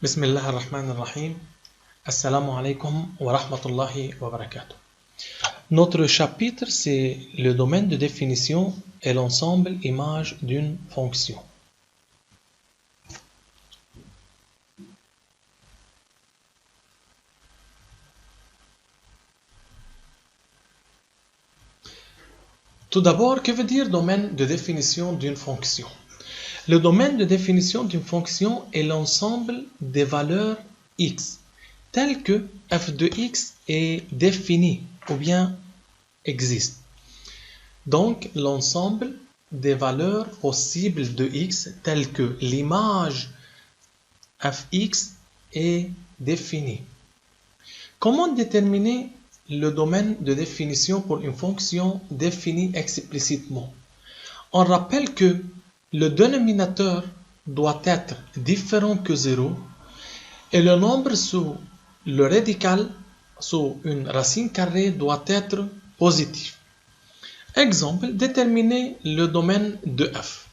Bismillah ar-Rahman ar-Rahim. Assalamu alaikum wa rahmatullahi wa barakatuh. Notre chapitre, c'est le domaine de définition et l'ensemble image d'une fonction. Tout d'abord, que veut dire domaine de définition d'une fonction? Le domaine de définition d'une fonction est l'ensemble des valeurs x, telles que f de x est défini ou bien existe. Donc, l'ensemble des valeurs possibles de x, telles que l'image fx est définie. Comment déterminer le domaine de définition pour une fonction définie explicitement? On rappelle que le dénominateur doit être différent que 0 et le nombre sous le radical, sous une racine carrée, doit être positif. Exemple, déterminer le domaine de f.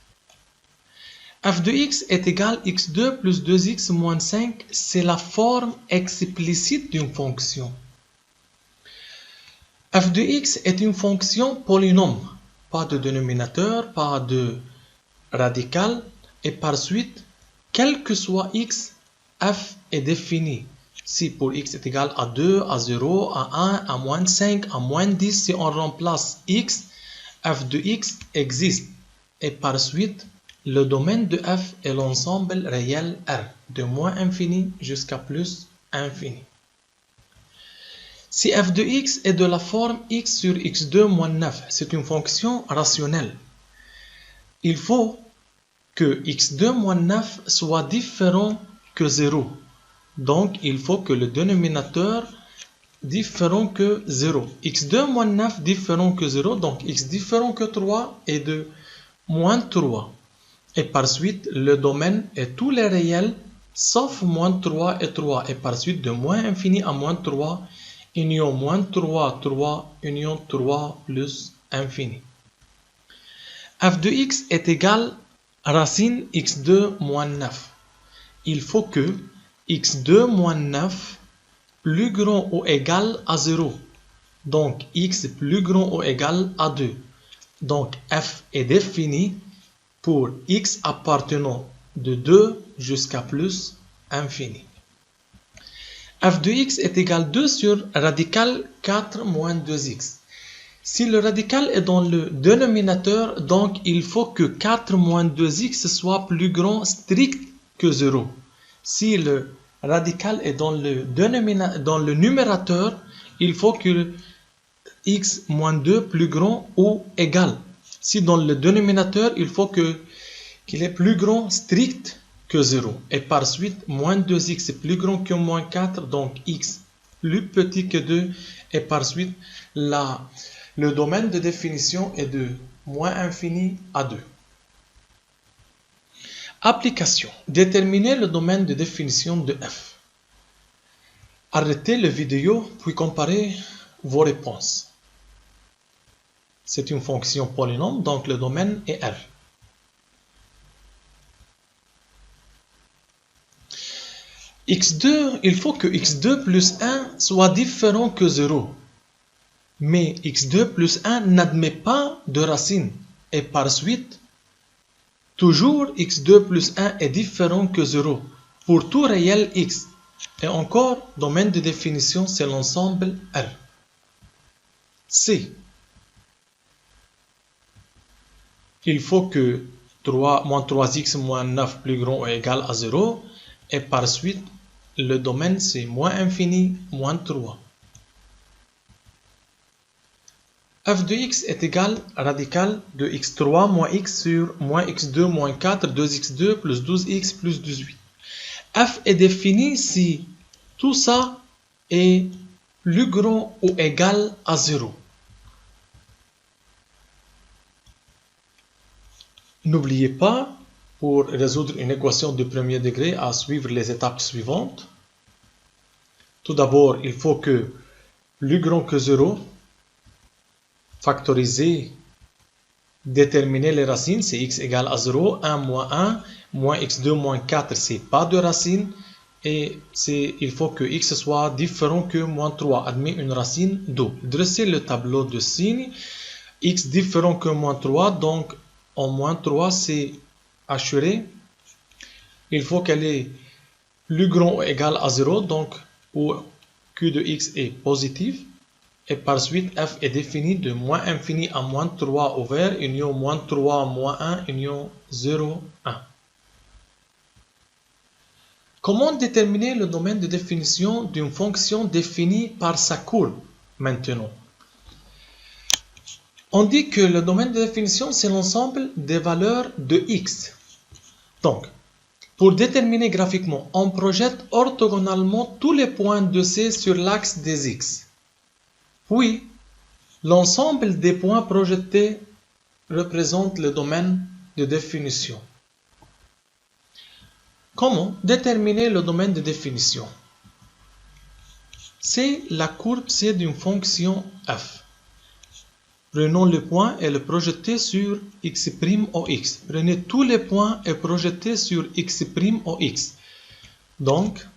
f de x est égal à x2 plus 2x moins 5, c'est la forme explicite d'une fonction. f de x est une fonction polynôme, pas de dénominateur, pas de radical, et par suite, quel que soit x, f est défini. Si pour x est égal à 2, à 0, à 1, à moins 5, à moins 10, si on remplace x, f de x existe. Et par suite, le domaine de f est l'ensemble réel R, de moins infini jusqu'à plus infini. Si f de x est de la forme x sur x2 moins 9, c'est une fonction rationnelle. Il faut que x2 moins 9 soit différent que 0. Donc, il faut que le dénominateur différent que 0. x2 moins 9 différent que 0. Donc, x différent que 3 est de moins 3. Et par suite, le domaine est tous les réels sauf moins 3 et 3. Et par suite, de moins infini à moins 3, union moins 3, 3, union 3 plus infini. f de x est égal à racine x2 moins 9. Il faut que x2 moins 9 plus grand ou égal à 0. Donc x plus grand ou égal à 2. Donc f est défini pour x appartenant de 2 jusqu'à plus infini. f de x est égal à 2 sur radical 4 moins 2x. Si le radical est dans le dénominateur, donc il faut que 4 moins 2x soit plus grand strict que 0. Si le radical est dans le numérateur, il faut que x moins 2 plus grand ou égal. Si dans le dénominateur, il faut qu'il est plus grand strict que 0. Et par suite, moins 2x est plus grand que moins 4, donc x plus petit que 2. Et par suite, le domaine de définition est de moins infini à 2. Application. Déterminer le domaine de définition de f. Arrêtez la vidéo puis comparez vos réponses. C'est une fonction polynôme, donc le domaine est R. x2, il faut que x2 plus 1 soit différent que 0. Mais x2 plus 1 n'admet pas de racine. Et par suite, toujours x2 plus 1 est différent que 0 pour tout réel x. Et encore, domaine de définition, c'est l'ensemble R. C. Il faut que moins 3x moins 9 plus grand ou égal à 0. Et par suite, le domaine c'est moins infini, moins 3. f de x est égal à radical de x3 moins x sur moins x2 moins 4, 2x2 plus 12x plus 18. f est défini si tout ça est plus grand ou égal à 0. N'oubliez pas, pour résoudre une équation de premier degré, à suivre les étapes suivantes. Tout d'abord, il faut que plus grand que 0, factoriser, déterminer les racines, c'est x égale à 0, 1 moins 1, moins x2 moins 4, c'est pas de racine, et il faut que x soit différent que moins 3. Admet une racine double. Dressez le tableau de signes. X différent que moins 3, donc en moins 3 c'est assuré. Il faut qu'elle est plus grand ou égal à 0, donc où q de x est positif. Et par suite, f est défini de moins infini à moins 3 ouvert, union moins 3, moins 1, union 0, 1. Comment déterminer le domaine de définition d'une fonction définie par sa courbe maintenant? On dit que le domaine de définition, c'est l'ensemble des valeurs de x. Donc, pour déterminer graphiquement, on projette orthogonalement tous les points de C sur l'axe des x. Puis, l'ensemble des points projetés représente le domaine de définition. Comment déterminer le domaine de définition? C'est la courbe C d'une fonction f. Prenons le point et le projetez sur x' au x. Prenez tous les points et projetez sur x' au x. Donc,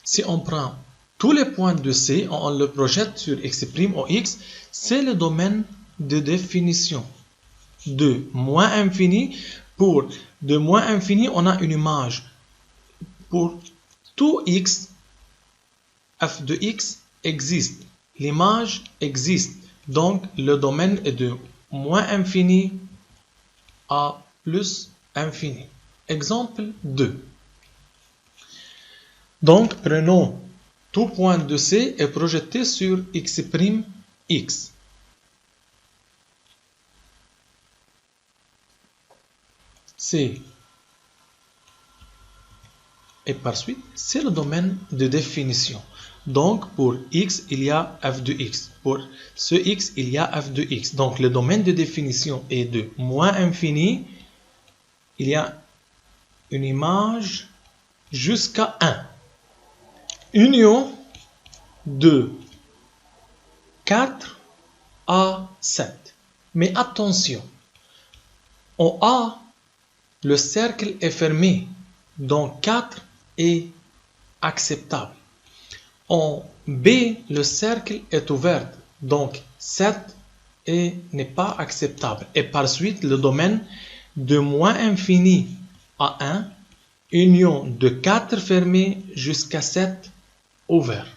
si on prend tous les points de C, on le projette sur x' au x, c'est le domaine de définition. De moins infini, pour de moins infini, on a une image. Pour tout x, f de x existe. L'image existe. Donc, le domaine est de moins infini à plus infini. Exemple 2. Donc, prenons tout point de C et projetez sur x', x. C. Et par suite, c'est le domaine de définition. Donc, pour x, il y a f de x. Pour ce x, il y a f de x. Donc, le domaine de définition est de moins infini. Il y a une image jusqu'à 1. Union de 4 à 7. Mais attention, en A, le cercle est fermé. Donc, 4 est acceptable. En B, le cercle est ouvert, donc 7 n'est pas acceptable. Et par suite, le domaine de moins infini à 1, union de 4 fermé jusqu'à 7 ouvert.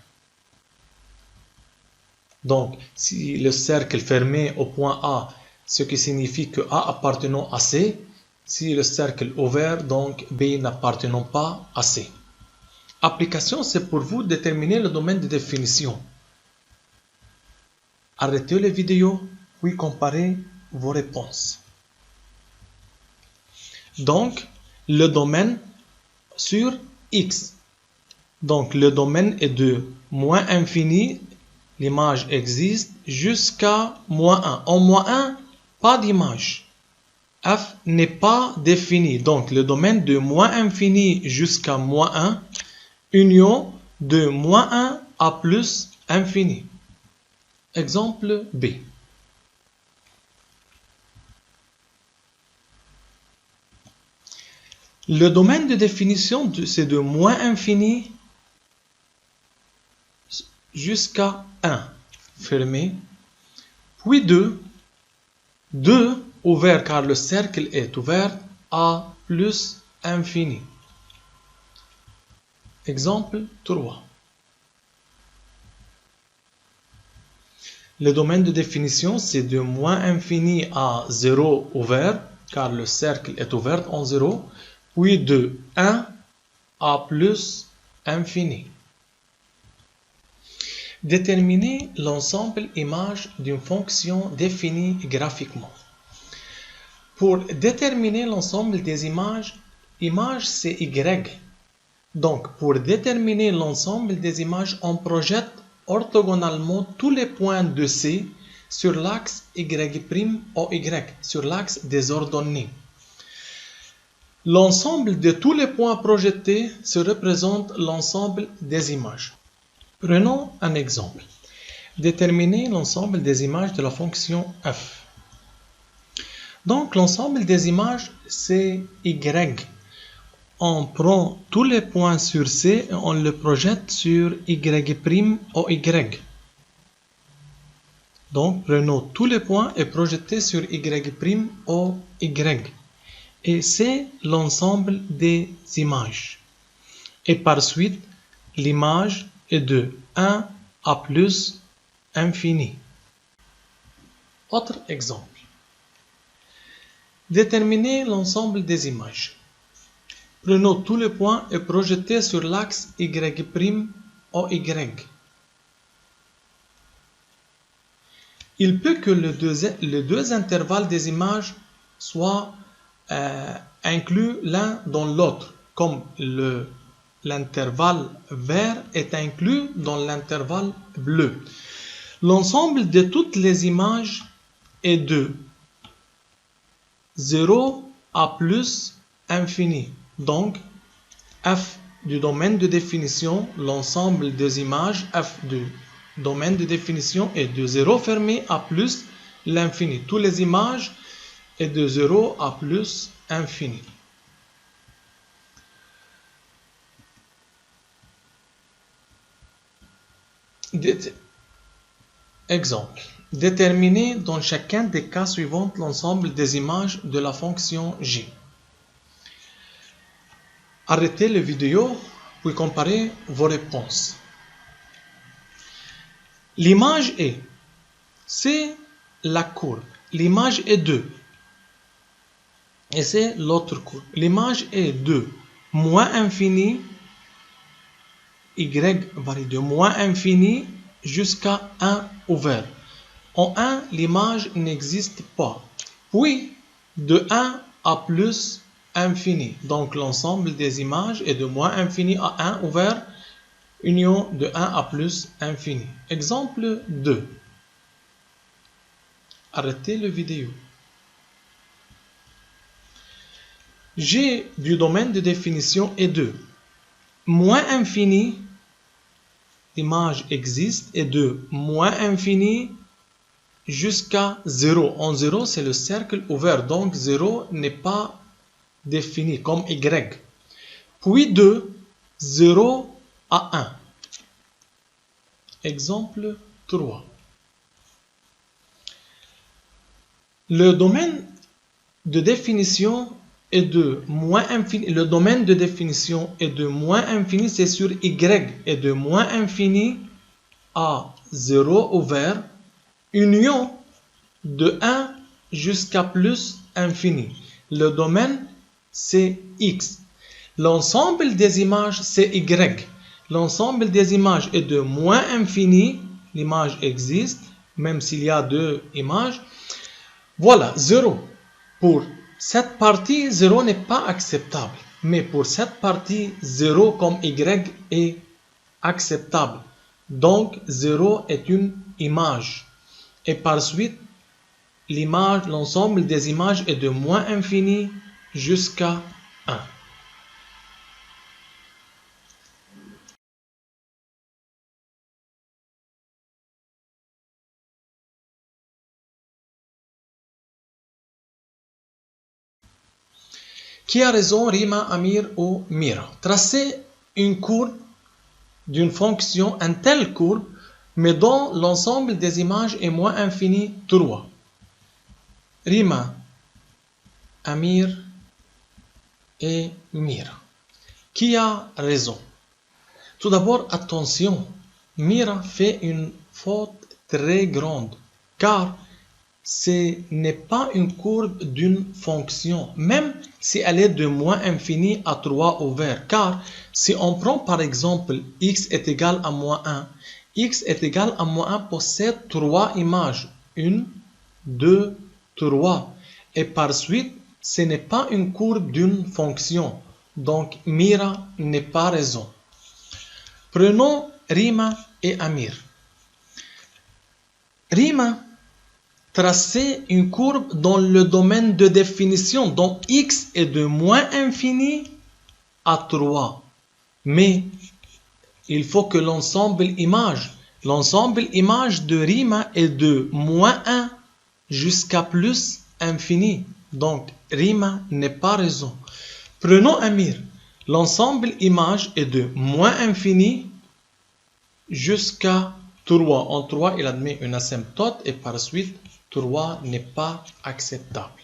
Donc, si le cercle fermé au point A, ce qui signifie que A appartenant à C, si le cercle ouvert, donc B n'appartenant pas à C. Application, c'est pour vous déterminer le domaine de définition. Arrêtez la vidéo, puis comparez vos réponses. Donc, le domaine sur X. Donc, le domaine est de moins infini, l'image existe, jusqu'à moins 1. En moins 1, pas d'image. F n'est pas défini. Donc, le domaine de moins infini jusqu'à moins 1, union de moins 1 à plus infini. Exemple B. Le domaine de définition, c'est de moins infini jusqu'à 1, fermé, puis 2 ouvert car le cercle est ouvert, à plus infini. Exemple 3. Le domaine de définition, c'est de moins infini à 0 ouvert, car le cercle est ouvert en 0, puis de 1 à plus infini. Déterminer l'ensemble image d'une fonction définie graphiquement. Pour déterminer l'ensemble des images, image c'est Y. Donc, pour déterminer l'ensemble des images, on projette orthogonalement tous les points de C sur l'axe Y' au Y, sur l'axe des ordonnées. L'ensemble de tous les points projetés se représente l'ensemble des images. Prenons un exemple. Déterminer l'ensemble des images de la fonction f. Donc, l'ensemble des images, c'est Y. on prend tous les points sur C et on les projette sur Y' OY. Donc, prenons tous les points et projetez sur Y' OY. Et c'est l'ensemble des images. Et par suite, l'image est de 1 à plus infini. Autre exemple. Déterminez l'ensemble des images. Prenons tous les points et projetez sur l'axe Y' OY. Il peut que les deux intervalles des images soient inclus l'un dans l'autre, comme l'intervalle vert est inclus dans l'intervalle bleu. L'ensemble de toutes les images est de 0 à plus infini. Donc, f du domaine de définition, l'ensemble des images, f du domaine de définition est de 0 fermé à plus l'infini. Toutes les images est de 0 à plus infini. Exemple. Déterminez dans chacun des cas suivants l'ensemble des images de la fonction j. Arrêtez la vidéo, puis comparez vos réponses. L'image est, c'est la courbe. L'image est 2. Et c'est l'autre courbe. L'image est de moins infini, y varie de moins infini jusqu'à 1 ouvert. En 1, l'image n'existe pas. Puis, de 1 à plus infini. Donc, l'ensemble des images est de moins infini à 1 ouvert, union de 1 à plus infini. Exemple 2. Arrêtez la vidéo. G du domaine de définition est de moins infini, l'image existe, et de moins infini jusqu'à 0. En 0, c'est le cercle ouvert, donc 0 n'est pas défini comme Y. Puis de 0 à 1. Exemple 3. Le domaine de définition est de moins infini. Le domaine de définition est de moins infini, c'est sur Y, et de moins infini à 0 ouvert, union de 1 jusqu'à plus infini. Le domaine, c'est X. L'ensemble des images, c'est Y. L'ensemble des images est de moins infini. L'image existe, même s'il y a deux images. Voilà, 0. Pour cette partie, 0 n'est pas acceptable. Mais pour cette partie, 0 comme Y est acceptable. Donc, 0 est une image. Et par suite, l'ensemble des images est de moins infini jusqu'à 1. Qui a raison, Rima, Amir ou Mira? Tracez une courbe d'une fonction, une telle courbe, mais dont l'ensemble des images est moins infini 3. Rima, Amir et Mira. Qui a raison? Tout d'abord, attention, Mira fait une faute très grande, car ce n'est pas une courbe d'une fonction, même si elle est de moins infini à 3 ouvert. Car si on prend par exemple x est égal à moins 1, x est égal à moins 1 possède 3 images. 1, 2, 3. Et par suite, ce n'est pas une courbe d'une fonction. Donc, Mira n'est pas raison. Prenons Rima et Amir. Rima tracer une courbe dans le domaine de définition, dont x est de moins infini à 3. Mais il faut que l'ensemble image de Rima est de moins 1 jusqu'à plus infini. Donc, Rima n'est pas raison. Prenons Amir. L'ensemble image est de moins infini jusqu'à 3. En 3, il admet une asymptote et par suite, 3 n'est pas acceptable.